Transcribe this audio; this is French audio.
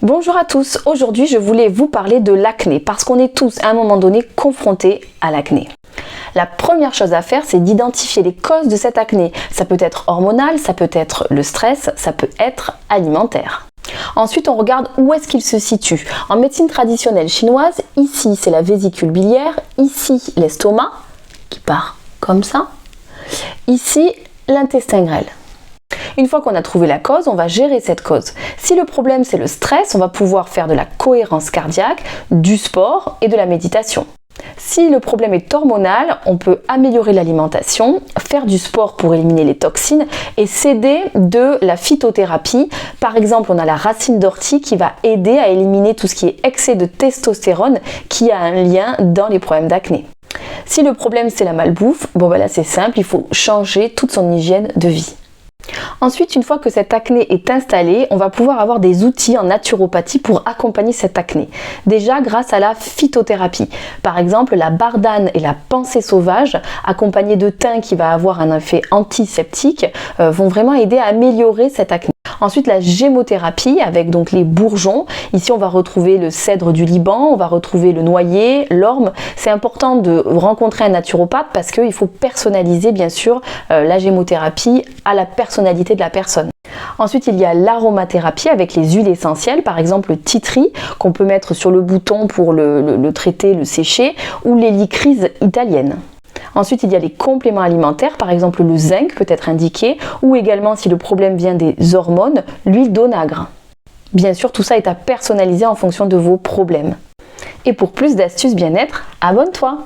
Bonjour à tous, aujourd'hui je voulais vous parler de l'acné parce qu'on est tous à un moment donné confrontés à l'acné. La première chose à faire, c'est d'identifier les causes de cette acné. Ça peut être hormonal, ça peut être le stress, ça peut être alimentaire. Ensuite, on regarde où est-ce qu'il se situe. En médecine traditionnelle chinoise, ici c'est la vésicule biliaire, ici l'estomac qui part comme ça, ici l'intestin grêle. Une fois qu'on a trouvé la cause, on va gérer cette cause. Si le problème c'est le stress, on va pouvoir faire de la cohérence cardiaque, du sport et de la méditation. Si le problème est hormonal, on peut améliorer l'alimentation, faire du sport pour éliminer les toxines et s'aider de la phytothérapie. Par exemple, on a la racine d'ortie qui va aider à éliminer tout ce qui est excès de testostérone qui a un lien dans les problèmes d'acné. Si le problème c'est la malbouffe, là c'est simple, il faut changer toute son hygiène de vie. Ensuite, une fois que cette acné est installée, on va pouvoir avoir des outils en naturopathie pour accompagner cette acné. Déjà grâce à la phytothérapie. Par exemple, la bardane et la pensée sauvage, accompagnées de thym qui va avoir un effet antiseptique, vont vraiment aider à améliorer cette acné. Ensuite, la gémothérapie avec donc les bourgeons. Ici, on va retrouver le cèdre du Liban, on va retrouver le noyer, l'orme. C'est important de rencontrer un naturopathe parce qu'il faut personnaliser bien sûr la gémothérapie à la personnalité de la personne. Ensuite, il y a l'aromathérapie avec les huiles essentielles, par exemple le tea tree qu'on peut mettre sur le bouton pour le traiter, le sécher, ou l'hélicryse italienne. Ensuite, il y a les compléments alimentaires, par exemple le zinc peut être indiqué, ou également si le problème vient des hormones, l'huile d'onagre. Bien sûr, tout ça est à personnaliser en fonction de vos problèmes. Et pour plus d'astuces bien-être, abonne-toi!